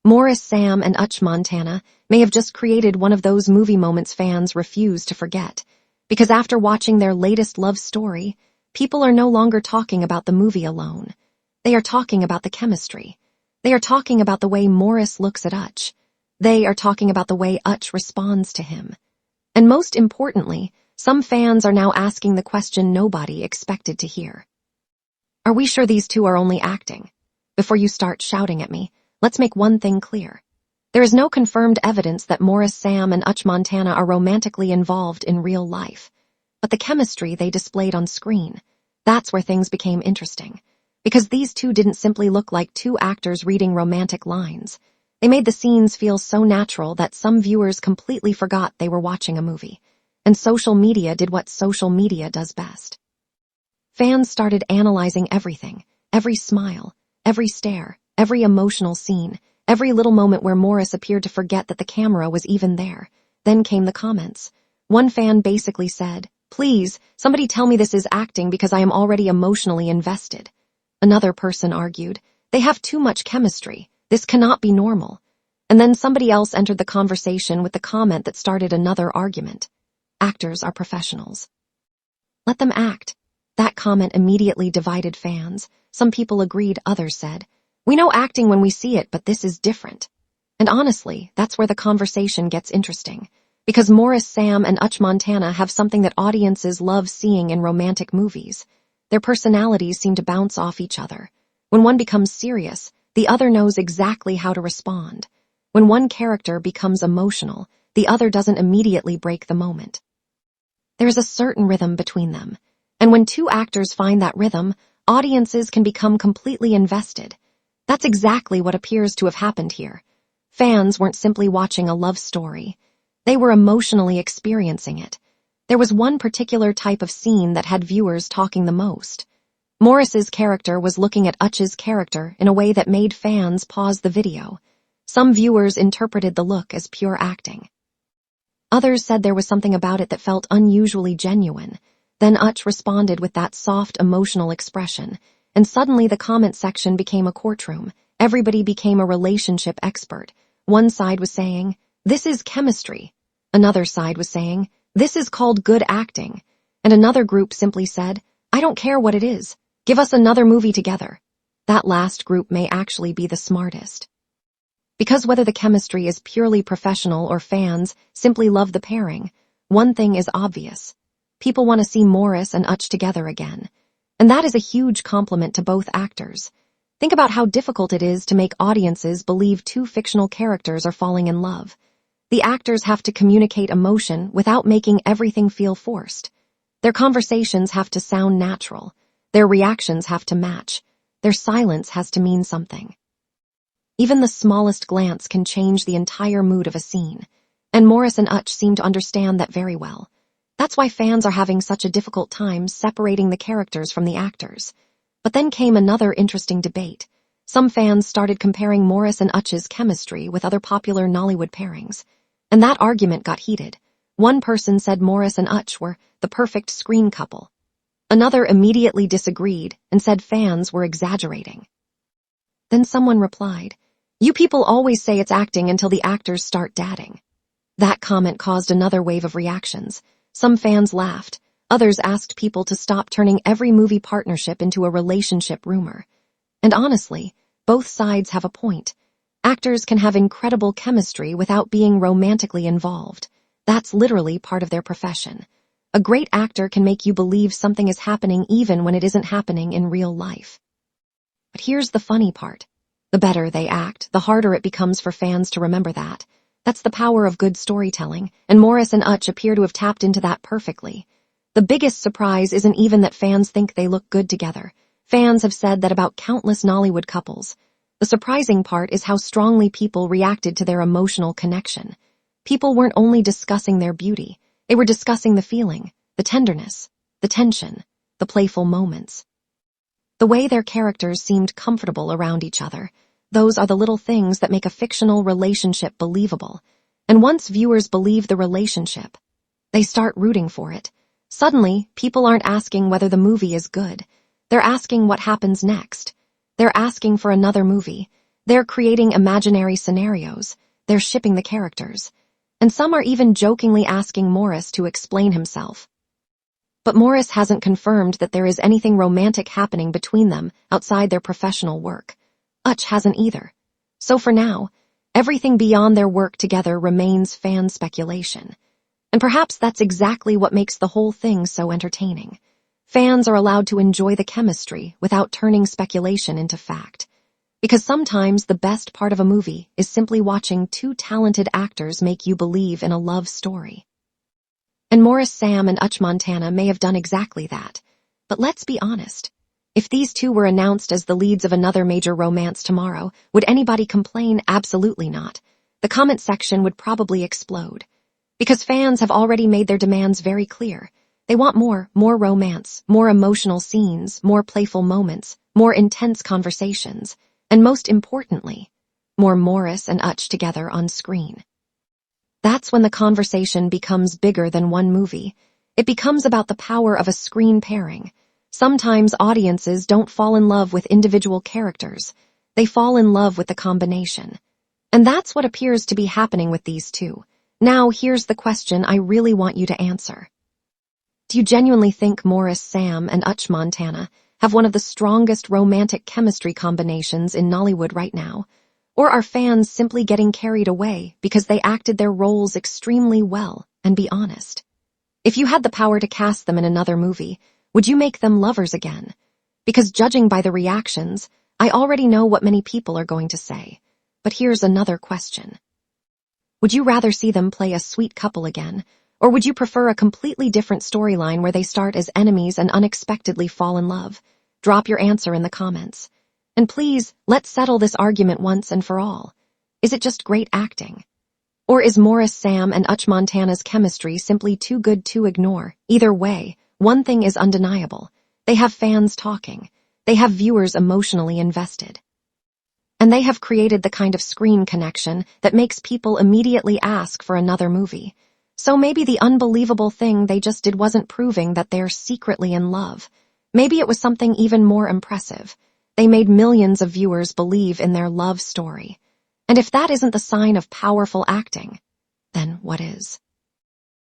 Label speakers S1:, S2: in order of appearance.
S1: Maurice, Sam, and Uche Montana may have just created one of those movie moments fans refuse to forget. Because after watching their latest love story, people are no longer talking about the movie alone. They are talking about the chemistry. They are talking about the way Maurice looks at Uche. They are talking about the way Uche responds to him. And most importantly, some fans are now asking the question nobody expected to hear. Are we sure these two are only acting? Before you start shouting at me, let's make one thing clear. There is no confirmed evidence that Maurice, Sam, and Uche Montana are romantically involved in real life. But the chemistry they displayed on screen, that's where things became interesting. Because these two didn't simply look like two actors reading romantic lines. They made the scenes feel so natural that some viewers completely forgot they were watching a movie. And social media did what social media does best. Fans started analyzing everything, every smile, every stare, every emotional scene, every little moment where Maurice appeared to forget that the camera was even there. Then came the comments. One fan basically said, "Please, somebody tell me this is acting because I am already emotionally invested." Another person argued, "They have too much chemistry. This cannot be normal." And then somebody else entered the conversation with the comment that started another argument. Actors are professionals. Let them act. That comment immediately divided fans. Some people agreed, others said, "We know acting when we see it, but this is different." And honestly, that's where the conversation gets interesting. Because Maurice, Sam, and Uche Montana have something that audiences love seeing in romantic movies. Their personalities seem to bounce off each other. When one becomes serious, the other knows exactly how to respond. When one character becomes emotional, the other doesn't immediately break the moment. There is a certain rhythm between them. And when two actors find that rhythm, audiences can become completely invested. That's exactly what appears to have happened here. Fans weren't simply watching a love story. They were emotionally experiencing it. There was one particular type of scene that had viewers talking the most. Maurice's character was looking at Uche's character in a way that made fans pause the video. Some viewers interpreted the look as pure acting. Others said there was something about it that felt unusually genuine. Then Uche responded with that soft, emotional expression, and suddenly the comment section became a courtroom. Everybody became a relationship expert. One side was saying, "This is chemistry." Another side was saying, "This is called good acting." And another group simply said, "I don't care what it is. Give us another movie together." That last group may actually be the smartest. Because whether the chemistry is purely professional or fans simply love the pairing, one thing is obvious. People want to see Maurice and Uche together again. And that is a huge compliment to both actors. Think about how difficult it is to make audiences believe two fictional characters are falling in love. The actors have to communicate emotion without making everything feel forced. Their conversations have to sound natural. Their reactions have to match. Their silence has to mean something. Even the smallest glance can change the entire mood of a scene. And Maurice and Uche seem to understand that very well. That's why fans are having such a difficult time separating the characters from the actors. But then came another interesting debate. Some fans started comparing Maurice and Uche's chemistry with other popular Nollywood pairings. And that argument got heated. One person said Maurice and Uche were the perfect screen couple. Another immediately disagreed and said fans were exaggerating. Then someone replied, "You people always say it's acting until the actors start dating." That comment caused another wave of reactions. Some fans laughed. Others asked people to stop turning every movie partnership into a relationship rumor. And honestly, both sides have a point. Actors can have incredible chemistry without being romantically involved. That's literally part of their profession. A great actor can make you believe something is happening even when it isn't happening in real life. But here's the funny part. The better they act, the harder it becomes for fans to remember that. That's the power of good storytelling, and Maurice and Uche appear to have tapped into that perfectly. The biggest surprise isn't even that fans think they look good together. Fans have said that about countless Nollywood couples. The surprising part is how strongly people reacted to their emotional connection. People weren't only discussing their beauty, they were discussing the feeling, the tenderness, the tension, the playful moments. The way their characters seemed comfortable around each other. Those are the little things that make a fictional relationship believable. And once viewers believe the relationship, they start rooting for it. Suddenly, people aren't asking whether the movie is good. They're asking what happens next. They're asking for another movie. They're creating imaginary scenarios. They're shipping the characters. And some are even jokingly asking Maurice to explain himself. But Maurice hasn't confirmed that there is anything romantic happening between them outside their professional work. Uche hasn't either. So for now, everything beyond their work together remains fan speculation. And perhaps that's exactly what makes the whole thing so entertaining. Fans are allowed to enjoy the chemistry without turning speculation into fact. Because sometimes the best part of a movie is simply watching two talented actors make you believe in a love story. And Maurice Sam and Uche Montana may have done exactly that. But let's be honest. If these two were announced as the leads of another major romance tomorrow, would anybody complain? Absolutely not. The comment section would probably explode. Because fans have already made their demands very clear. They want more romance, more emotional scenes, more playful moments, more intense conversations, and most importantly, more Maurice and Uche together on screen. That's when the conversation becomes bigger than one movie. It becomes about the power of a screen pairing. Sometimes audiences don't fall in love with individual characters. They fall in love with the combination. And that's what appears to be happening with these two. Now, here's the question I really want you to answer. Do you genuinely think Maurice Sam and Uche Montana have one of the strongest romantic chemistry combinations in Nollywood right now? Or are fans simply getting carried away because they acted their roles extremely well? And be honest. If you had the power to cast them in another movie, would you make them lovers again? Because judging by the reactions, I already know what many people are going to say. But here's another question. Would you rather see them play a sweet couple again? Or would you prefer a completely different storyline where they start as enemies and unexpectedly fall in love? Drop your answer in the comments. And please, let's settle this argument once and for all. Is it just great acting? Or is Maurice Sam and Uche Montana's chemistry simply too good to ignore? Either way, one thing is undeniable. They have fans talking. They have viewers emotionally invested. And they have created the kind of screen connection that makes people immediately ask for another movie. So maybe the unbelievable thing they just did wasn't proving that they're secretly in love. Maybe it was something even more impressive. They made millions of viewers believe in their love story. And if that isn't the sign of powerful acting, then what is?